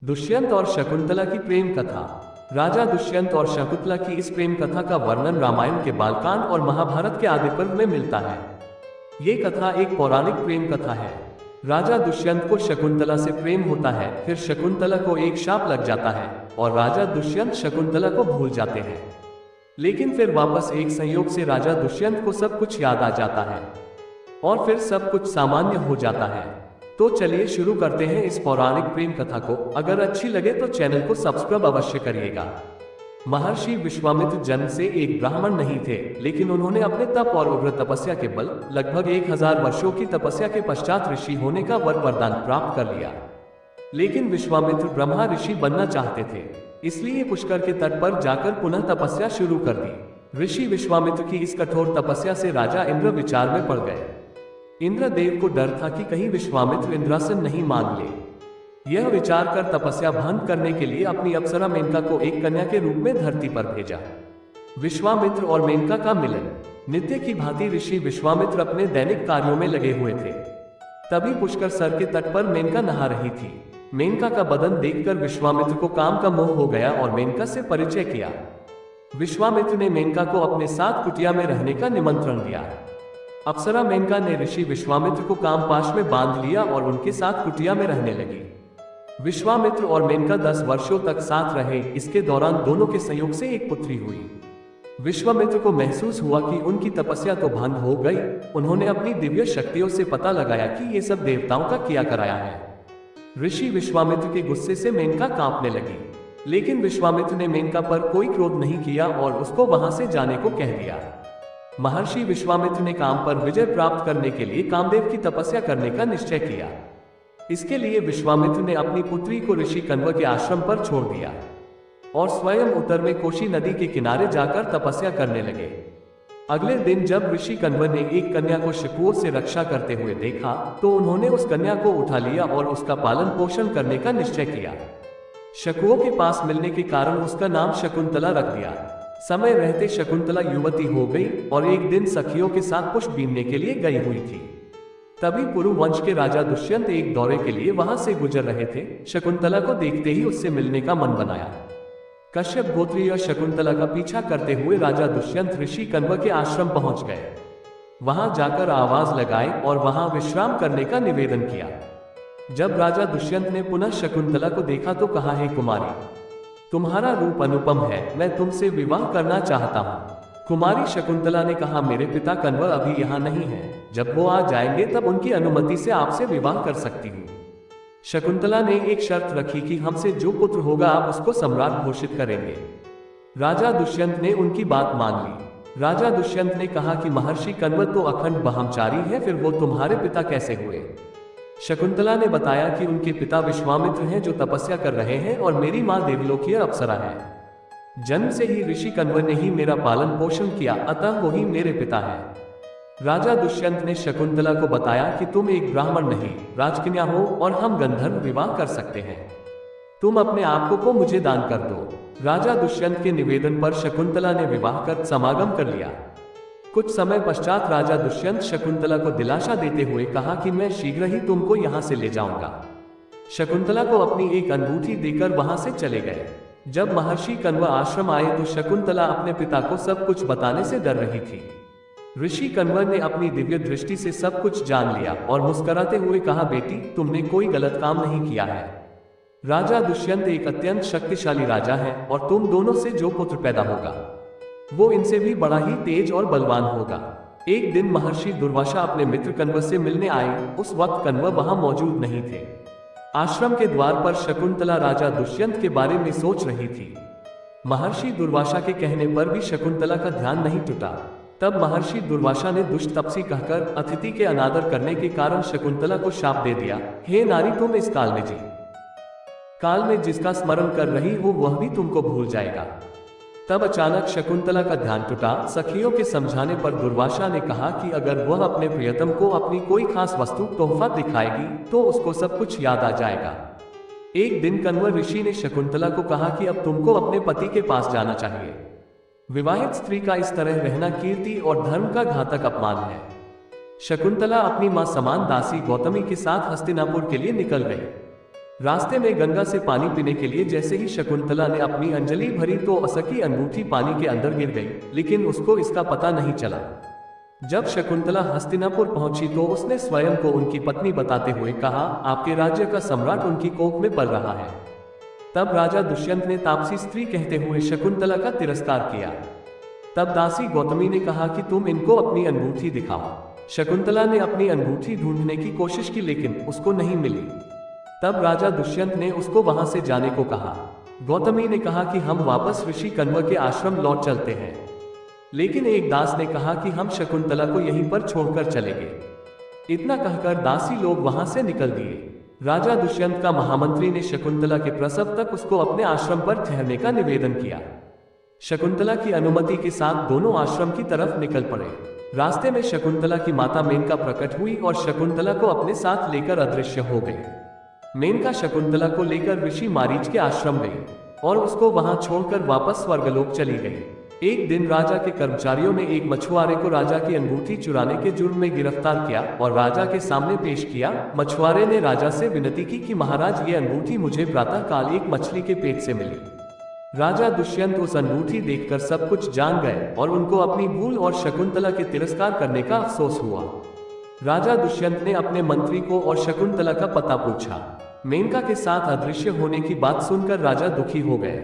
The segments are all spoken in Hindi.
दुष्यंत और शकुंतला की प्रेम कथा। राजा दुष्यंत और शकुंतला की इस प्रेम कथा का वर्णन रामायण के बालकांड और महाभारत के आदि पर्व में मिलता है। ये कथा एक पौराणिक प्रेम कथा है। राजा दुष्यंत को शकुंतला से प्रेम होता है, फिर शकुंतला को एक शाप लग जाता है और राजा दुष्यंत शकुंतला को भूल जाते हैं। लेकिन फिर वापस एक संयोग से राजा दुष्यंत को सब कुछ याद आ जाता है और फिर सब कुछ सामान्य हो जाता है। तो चलिए शुरू करते हैं इस पौराणिक प्रेम कथा को। अगर अच्छी लगे तो चैनल को सब्सक्राइब अवश्य करिएगा। महर्षि विश्वामित्र जन्म से एक ब्राह्मण नहीं थे, लेकिन उन्होंने अपने तप और उग्र तपस्या के बल लगभग 1000 वर्षों की तपस्या के पश्चात ऋषि होने का वरदान प्राप्त कर लिया। लेकिन विश्वामित्र ब्रह्मा ऋषि बनना चाहते थे, इसलिए पुष्कर के तट पर जाकर पुनः तपस्या शुरू कर दी। ऋषि विश्वामित्र की इस कठोर तपस्या से राजा इंद्र विचार में पड़ गए। इंद्रदेव को डर था कि कहीं विश्वामित्र इंद्रासन नहीं मांग ले। यह विचार कर तपस्या भंग करने के लिए अपनी अप्सरा मेनका को एक कन्या के रूप में धरती पर भेजा। विश्वामित्र और मेनका का मिलन। नित्य की भांति ऋषि विश्वामित्र अपने दैनिक कार्यों में लगे हुए थे। तभी पुष्कर सर के तट पर मेनका नहा रही थी। मेनका का बदन देखकर विश्वामित्र को काम का मोह हो गया और मेनका से परिचय किया। विश्वामित्र ने मेनका को अपने साथ कुटिया में रहने का निमंत्रण दिया। अप्सरा मेनका ने ऋषि विश्वामित्र को कामपाश में बांध लिया और उनके साथ कुटिया में रहने लगी। विश्वामित्र और मेनका 10 वर्षों तक साथ रहे। इसके दौरान दोनों के संयोग से एक पुत्री हुई। विश्वामित्र को महसूस हुआ कि उनकी तपस्या तो भंग हो गई। उन्होंने अपनी दिव्य शक्तियों से पता लगाया कि ये सब देवताओं का किया कराया है। ऋषि विश्वामित्र के गुस्से से मेनका कांपने लगी, लेकिन विश्वामित्र ने मेनका पर कोई क्रोध नहीं किया और उसको वहां से जाने को कह दिया। महर्षि विश्वामित्र ने काम पर विजय प्राप्त करने के लिए कामदेव की तपस्या करने का निश्चय किया। इसके लिए विश्वामित्र ने अपनी पुत्री को ऋषि कण्व के आश्रम पर छोड़ दिया और स्वयं उत्तर में कोशी नदी के किनारे जाकर तपस्या करने लगे। अगले दिन जब ऋषि कण्व ने एक कन्या को शकुओं से रक्षा करते हुए देखा, तो उन्होंने उस कन्या को उठा लिया और उसका पालन पोषण करने का निश्चय किया। शकुओं के पास मिलने के कारण उसका नाम शकुंतला रख दिया। समय रहते शकुंतला युवती हो गई और एक दिन सखियों के साथ पुष्प बीनने के लिए गई हुई थी। तभी पुरु वंश के राजा दुष्यंत एक दौरे के लिए वहां से गुजर रहे थे। शकुंतला को देखते ही उससे मिलने का मन बनाया। कश्यप गोत्रीय शकुंतला का पीछा करते हुए राजा दुष्यंत ऋषि कण्व के आश्रम पहुंच गए। वहां जाकर आवाज लगाई और वहां विश्राम करने का निवेदन किया। जब राजा दुष्यंत ने पुनः शकुंतला को देखा तो कहा, हे कुमारी, तुम्हारा रूप अनुपम है, मैं तुमसे विवाह करना चाहता हूँ। कुमारी शकुंतला ने कहा, मेरे पिता कण्व अभी यहाँ नहीं है, जब वो आ जाएंगे तब उनकी अनुमति से आपसे विवाह कर सकती हूँ। शकुंतला ने एक शर्त रखी कि हमसे जो पुत्र होगा आप उसको सम्राट घोषित करेंगे। राजा दुष्यंत ने उनकी बात मान ली। राजा दुष्यंत ने कहा कि महर्षि कण्व तो अखंड ब्रह्मचारी है, फिर वो तुम्हारे पिता कैसे हुए? शकुंतला ने बताया कि उनके पिता विश्वामित्र हैं जो तपस्या कर रहे हैं और मेरी मां देवलोकीय अप्सरा है। जन्म से ही ऋषि कण्व ने ही मेरा पालन पोषण किया, अतः वही मेरे पिता है। राजा दुष्यंत ने शकुंतला को बताया कि तुम एक ब्राह्मण नहीं राजकन्या हो और हम गंधर्व विवाह कर सकते हैं। तुम अपने आप को मुझे दान कर दो। राजा दुष्यंत के निवेदन पर शकुंतला ने विवाह कर समागम कर लिया। कुछ समय पश्चात राजा दुष्यंत शकुंतला को दिलासा देते हुए कहा कि मैं शीघ्र ही तुमको यहां से ले जाऊंगा। शकुंतला को अपनी एक अंगूठी देकर वहां से चले गए। जब महर्षि कण्व आश्रम आए तो शकुंतला अपने पिता को सब कुछ बताने से डर रही थी। ऋषि कण्व ने अपनी दिव्य दृष्टि से सब कुछ जान लिया और मुस्कुराते हुए कहा, बेटी, तुमने कोई गलत काम नहीं किया है। राजा दुष्यंत एक अत्यंत शक्तिशाली राजा है और तुम दोनों से जो पुत्र पैदा होगा वो इनसे भी बड़ा ही तेज और बलवान होगा। एक दिन महर्षि दुर्वासा अपने मित्र कण्व से मिलने आए। उस वक्त कण्व वहां मौजूद नहीं थे। आश्रम के द्वार पर शकुंतला राजा दुष्यंत के बारे में सोच रही थी। महर्षि दुर्वासा के कहने पर भी शकुंतला का ध्यान नहीं टूटा। तब महर्षि दुर्वासा ने दुष्ट तपसी कहकर अतिथि के अनादर करने के कारण शकुंतला को शाप दे दिया, हे नारी, तुम इस काल में काल में जिसका स्मरण कर रही हो वह भी तुमको भूल जाएगा। तब अचानक शकुंतला का ध्यान टूटा। सखियों के समझाने पर दुर्वासा ने कहा कि अगर वह अपने प्रियतम को अपनी कोई खास वस्तु तोहफा दिखाएगी तो उसको सब कुछ याद आ जाएगा। एक दिन कण्व ऋषि ने शकुंतला को कहा कि अब तुमको अपने पति के पास जाना चाहिए। विवाहित स्त्री का इस तरह रहना कीर्ति और धर्म का घातक अपमान है। शकुंतला अपनी मां समान दासी गौतमी के साथ हस्तिनापुर के लिए निकल गई। रास्ते में गंगा से पानी पीने के लिए जैसे ही शकुंतला ने अपनी अंजलि भरी तो असकी अंगूठी पानी के अंदर गिर गई, लेकिन उसको इसका पता नहीं चला। जब शकुंतला हस्तिनापुर पहुंची तो उसने स्वयं को उनकी पत्नी बताते हुए कहा, आपके राज्य का सम्राट उनकी कोख में पल रहा है। तब राजा दुष्यंत ने तापसी स्त्री कहते हुए शकुंतला का तिरस्कार किया। तब दासी गौतमी ने कहा कि तुम इनको अपनी अंगूठी दिखाओ। शकुंतला ने अपनी अंगूठी ढूंढने की कोशिश की, लेकिन उसको नहीं मिली। तब राजा दुष्यंत ने उसको वहां से जाने को कहा। गौतमी ने कहा कि हम वापस ऋषि कण्व के आश्रम लौट चलते हैं, लेकिन एक दास ने कहा कि हम शकुंतला को यहीं पर छोड़कर चलेंगे। इतना कहकर दासी लोग वहां से निकल दिए। राजा दुष्यंत का महामंत्री ने शकुंतला के प्रसव तक उसको अपने आश्रम पर ठहरने का निवेदन किया। शकुंतला की अनुमति के साथ दोनों आश्रम की तरफ निकल पड़े। रास्ते में शकुंतला की माता मेनका प्रकट हुई और शकुंतला को अपने साथ लेकर अदृश्य हो गई। मेनका शकुंतला को लेकर ऋषि मारीच के आश्रम गई और उसको वहां छोड़कर वापस स्वर्गलोक चली गई। एक दिन राजा के कर्मचारियों ने एक मछुआरे को राजा की अंगूठी चुराने के जुर्म में गिरफ्तार किया और राजा के सामने पेश किया। मछुआरे ने राजा से विनती की कि महाराज, ये अंगूठी मुझे प्रातःकाल एक मछली के पेट से मिली। राजा दुष्यंत उस अंगूठी देखकर सब कुछ जान गए और उनको अपनी भूल और शकुंतला के तिरस्कार करने का अफसोस हुआ। राजा दुष्यंत ने अपने मंत्री को और शकुंतला का पता पूछा। मेनका के साथ अदृश्य होने की बात सुनकर राजा दुखी हो गए।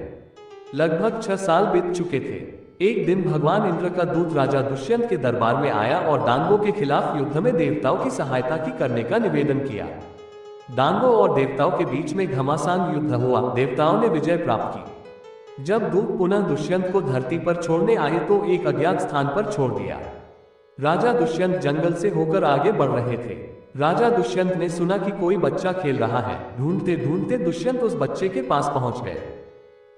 लगभग 6 साल बीत चुके थे। एक दिन भगवान इंद्र का दूत राजा दुष्यंत के दरबार में आया और दानवों के खिलाफ युद्ध में देवताओं की सहायता की करने का निवेदन किया। दानवों और देवताओं के बीच में घमासान युद्ध हुआ। देवताओं ने विजय प्राप्त की। जब दूत पुनः दुष्यंत को धरती पर छोड़ने आए तो एक अज्ञात स्थान पर छोड़ दिया। राजा दुष्यंत जंगल से होकर आगे बढ़ रहे थे। राजा दुष्यंत ने सुना कि कोई बच्चा खेल रहा है। ढूंढते ढूंढते दुष्यंत उस बच्चे के पास पहुंच गए।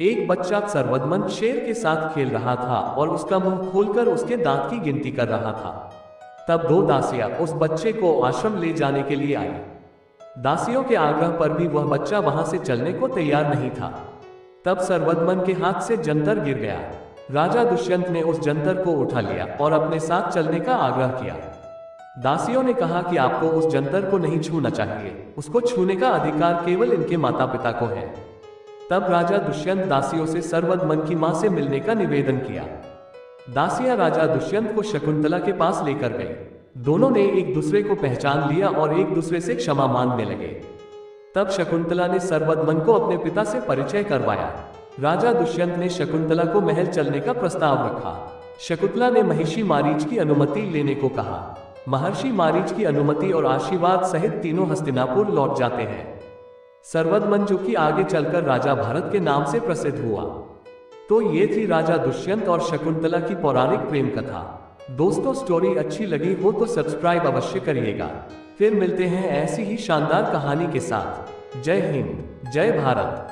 एक बच्चा सर्वदमन शेर के साथ खेल रहा था और उसका मुंह खोलकर उसके दांत की गिनती कर रहा था। तब 2 दासियां उस बच्चे को आश्रम ले जाने के लिए आई। दासियों के आग्रह पर भी वह बच्चा वहां से चलने को तैयार नहीं था। तब सर्वदमन के हाथ से जंतर गिर गया। राजा दुष्यंत ने उस जंतर को उठा लिया और अपने साथ चलने का आग्रह किया। दासियों ने कहा कि आपको उस जंतर को नहीं छूना चाहिए, उसको छूने का अधिकार केवल इनके माता पिता को है। तब राजा दुष्यंत दासियों से सर्वदमन की मां से मिलने का निवेदन किया। दासियां राजा दुष्यंत को शकुंतला के पास लेकर गई। दोनों ने एक दूसरे को पहचान लिया और एक दूसरे से क्षमा मांगने लगे। तब शकुंतला ने सर्वदमन को अपने पिता से परिचय करवाया। राजा दुष्यंत ने शकुंतला को महल चलने का प्रस्ताव रखा। शकुंतला ने महिषी मारीच की अनुमति लेने को कहा। महर्षि मारीच की अनुमति और आशीर्वाद सहित तीनों हस्तिनापुर लौट जाते हैं। सर्वदमन जो कि आगे चलकर राजा भरत के नाम से प्रसिद्ध हुआ। तो ये थी राजा दुष्यंत और शकुंतला की पौराणिक प्रेम कथा। दोस्तों, स्टोरी अच्छी लगी हो तो सब्सक्राइब अवश्य करिएगा। फिर मिलते हैं ऐसी ही शानदार कहानी के साथ। जय हिंद, जय भारत।